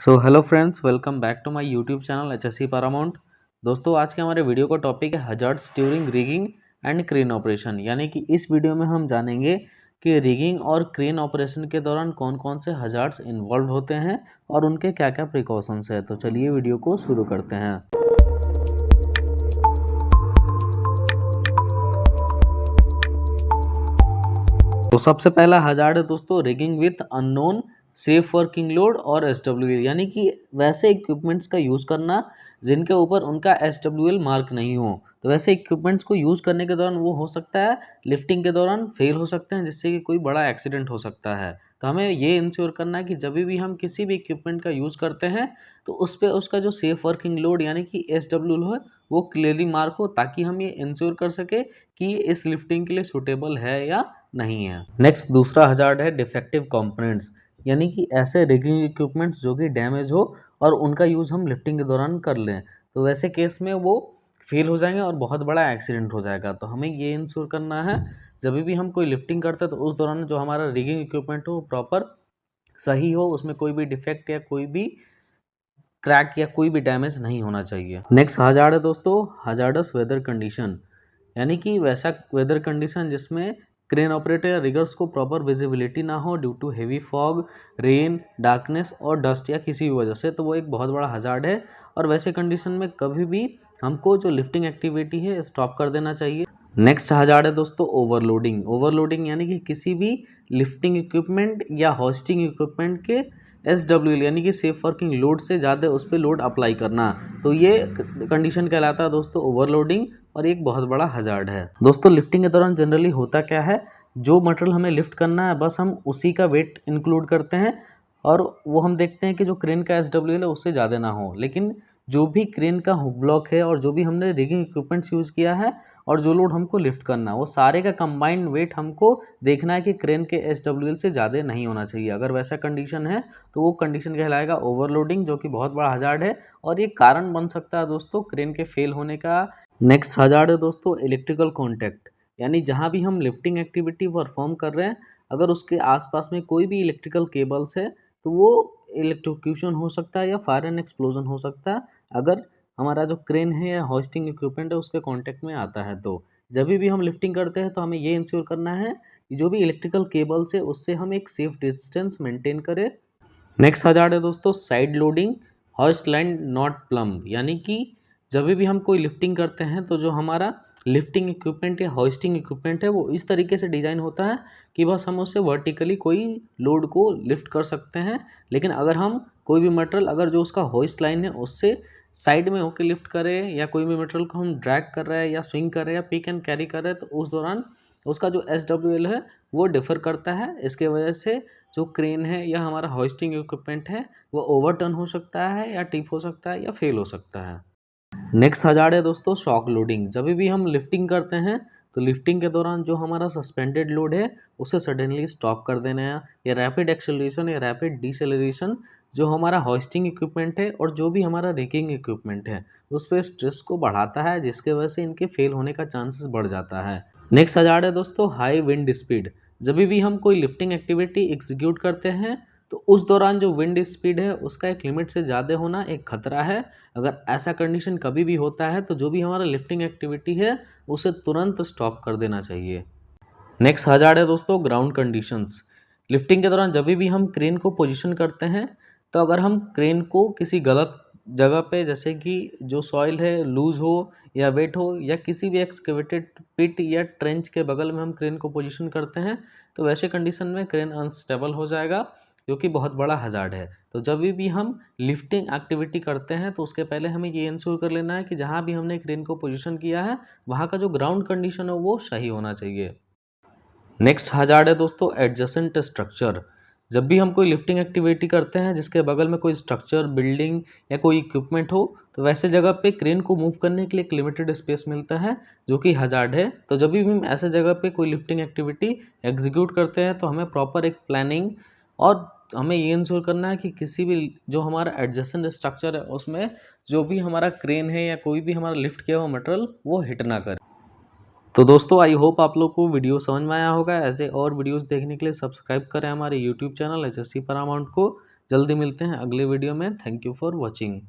So hello friends, welcome back to my YouTube channel HSC Paramount. दोस्तों, आज के हमारे वीडियो का टॉपिक है hazards during rigging and crane operation. यानी कि इस वीडियो में हम जानेंगे कि रिगिंग और क्रेन ऑपरेशन के दौरान कौन कौन से हजार्ड्स इन्वॉल्व होते हैं और उनके क्या क्या प्रिकॉशंस है। तो चलिए वीडियो को शुरू करते हैं। तो सबसे पहला हजार्ड है दोस्तों rigging with unknown safe working load और SWL, यानी कि वैसे इक्विपमेंट्स का यूज़ करना जिनके ऊपर उनका SWL मार्क नहीं हो। तो वैसे इक्विपमेंट्स को यूज़ करने के दौरान वो हो सकता है लिफ्टिंग के दौरान फेल हो सकते हैं, जिससे कि कोई बड़ा एक्सीडेंट हो सकता है। तो हमें ये इंश्योर करना है कि जब भी हम किसी भी इक्विपमेंट का यूज़ करते हैं तो उस पर उसका जो सेफ वर्किंग लोड यानी कि SWL हो वो क्लियरली मार्क हो, ताकि हम ये इंश्योर कर सके कि ये इस लिफ्टिंग के लिए सूटेबल है या नहीं है। नेक्स्ट दूसरा हजार्ड है डिफेक्टिव कंपोनेंट्स, यानी कि ऐसे रिगिंग इक्विपमेंट्स जो कि डैमेज हो और उनका यूज़ हम लिफ्टिंग के दौरान कर लें, तो वैसे केस में वो फेल हो जाएंगे और बहुत बड़ा एक्सीडेंट हो जाएगा। तो हमें ये इंश्योर करना है जब भी हम कोई लिफ्टिंग करते हैं तो उस दौरान जो हमारा रिगिंग इक्विपमेंट हो प्रॉपर सही हो, उसमें कोई भी डिफेक्ट या कोई भी क्रैक या कोई भी डैमेज नहीं होना चाहिए। नेक्स्ट हजार्ड है दोस्तों हजार्डस वेदर कंडीशन, यानी कि वैसा वेदर कंडीशन जिसमें क्रेन ऑपरेटर या रिगर्स को प्रॉपर विजिबिलिटी ना हो due to heavy fog, rain, darkness और डस्ट या किसी भी वजह से, तो वो एक बहुत बड़ा हजार्ड है। और वैसे कंडीशन में कभी भी हमको जो लिफ्टिंग एक्टिविटी है स्टॉप कर देना चाहिए। नेक्स्ट हजार्ड है दोस्तों ओवरलोडिंग। ओवरलोडिंग यानी कि किसी भी लिफ्टिंग इक्विपमेंट या होस्टिंग इक्विपमेंट के SWL यानी कि सेफ वर्किंग लोड से ज़्यादा उस पर लोड अप्लाई करना, तो ये कंडीशन कहलाता है दोस्तों ओवरलोडिंग और एक बहुत बड़ा हजार्ड है। दोस्तों, लिफ्टिंग के दौरान जनरली होता क्या है, जो मटेरियल हमें लिफ्ट करना है बस हम उसी का वेट इंक्लूड करते हैं और वो हम देखते हैं कि जो क्रेन का SWL है उससे ज़्यादा ना हो। लेकिन जो भी क्रेन का हुक ब्लॉक है और जो भी हमने रिगिंग इक्विपमेंट्स यूज़ किया है और जो लोड हमको लिफ्ट करना है वो सारे का कंबाइंड वेट हमको देखना है कि क्रेन के SWL से ज़्यादा नहीं होना चाहिए। अगर वैसा कंडीशन है तो वो कंडीशन कहलाएगा ओवरलोडिंग, जो कि बहुत बड़ा हजार्ड है और ये कारण बन सकता है दोस्तों क्रेन के फेल होने का। नेक्स्ट हजार्ड है दोस्तों इलेक्ट्रिकल कॉन्टैक्ट, यानी जहाँ भी हम लिफ्टिंग एक्टिविटी परफॉर्म कर रहे हैं अगर उसके आसपास में कोई भी इलेक्ट्रिकल केबल्स है तो वो इलेक्ट्रोक्यूशन हो सकता है या फायर एंड एक्सप्लोजन हो सकता है अगर हमारा जो क्रेन है या होस्टिंग इक्विपमेंट है उसके कांटेक्ट में आता है। तो जब भी हम लिफ्टिंग करते हैं तो हमें ये इंश्योर करना है कि जो भी इलेक्ट्रिकल केबल्स है उससे हम एक सेफ डिस्टेंस मेंटेन करें। नेक्स्ट हजार्ड है दोस्तों side loading hoist line not plumb, यानी कि जब भी हम कोई लिफ्टिंग करते हैं तो जो हमारा लिफ्टिंग इक्विपमेंट या होइस्टिंग इक्विपमेंट है वो इस तरीके से डिज़ाइन होता है कि बस हम उससे वर्टिकली कोई लोड को लिफ्ट कर सकते हैं। लेकिन अगर हम कोई भी मटेरियल अगर जो उसका होइस्ट लाइन है उससे साइड में होकर लिफ्ट करें या कोई भी मटेरियल को हम ड्रैग कर रहे हैं या स्विंग कर रहे हैं या पिक एंड कैरी कर रहे हैं तो उस दौरान उसका जो SWL है वो डिफ़र करता है। इसके वजह से जो क्रेन है या हमारा होइस्टिंग इक्विपमेंट है वो ओवरटर्न हो सकता है या टिप हो सकता है या फेल हो सकता है। नेक्स्ट हजार्ड है दोस्तों शॉक लोडिंग। जब भी हम लिफ्टिंग करते हैं तो लिफ्टिंग के दौरान जो हमारा सस्पेंडेड लोड है उसे सडनली स्टॉप कर देना है, या रैपिड एक्सेलरेशन या रैपिड डिसेलरेशन जो हमारा होइस्टिंग इक्विपमेंट है और जो भी हमारा रिगिंग इक्विपमेंट है उस पर स्ट्रेस को बढ़ाता है, जिसके वजह से इनके फेल होने का चांसेस बढ़ जाता है। नेक्स्ट हजार्ड है दोस्तों हाई विंड स्पीड। जब भी हम कोई लिफ्टिंग एक्टिविटी एग्जीक्यूट करते हैं तो उस दौरान जो विंड स्पीड है उसका एक लिमिट से ज़्यादा होना एक खतरा है। अगर ऐसा कंडीशन कभी भी होता है तो जो भी हमारा लिफ्टिंग एक्टिविटी है उसे तुरंत स्टॉप कर देना चाहिए। नेक्स्ट हजार्ड है दोस्तों ग्राउंड कंडीशंस। लिफ्टिंग के दौरान जब भी हम क्रेन को पोजीशन करते हैं तो अगर हम क्रेन को किसी गलत जगह पे जैसे कि जो सॉइल है लूज हो या वेट हो या किसी भी एक्सकेवेटेड पिट या ट्रेंच के बगल में हम क्रेन को पोजीशन करते हैं तो वैसे कंडीशन में क्रेन अनस्टेबल हो जाएगा, जो कि बहुत बड़ा हजार्ड है। तो जब भी हम लिफ्टिंग एक्टिविटी करते हैं तो उसके पहले हमें ये इंश्योर कर लेना है कि जहाँ भी हमने क्रेन को पोजीशन किया है वहाँ का जो ग्राउंड कंडीशन है वो सही होना चाहिए। नेक्स्ट हजार्ड है दोस्तों एडजेसेंट स्ट्रक्चर। जब भी हम कोई लिफ्टिंग एक्टिविटी करते हैं जिसके बगल में कोई स्ट्रक्चर, बिल्डिंग या कोई इक्विपमेंट हो तो वैसे जगह पे क्रेन को मूव करने के लिए एक लिमिटेड स्पेस मिलता है जो कि हजार्ड है। तो जब भी हम ऐसे जगह पे कोई लिफ्टिंग एक्टिविटी एग्जीक्यूट करते हैं तो हमें प्रॉपर एक प्लानिंग और हमें ये इंश्योर करना है कि किसी भी जो हमारा एडजेसेंट स्ट्रक्चर है उसमें जो भी हमारा क्रेन है या कोई भी हमारा लिफ्ट किया हुआ मटेरियल वो हिट ना करे। तो दोस्तों आई होप आप लोग को वीडियो समझ में आया होगा। ऐसे और वीडियोस देखने के लिए सब्सक्राइब करें हमारे यूट्यूब चैनल HSC पैरामाउंट को। जल्दी मिलते हैं अगले वीडियो में। Thank you for watching.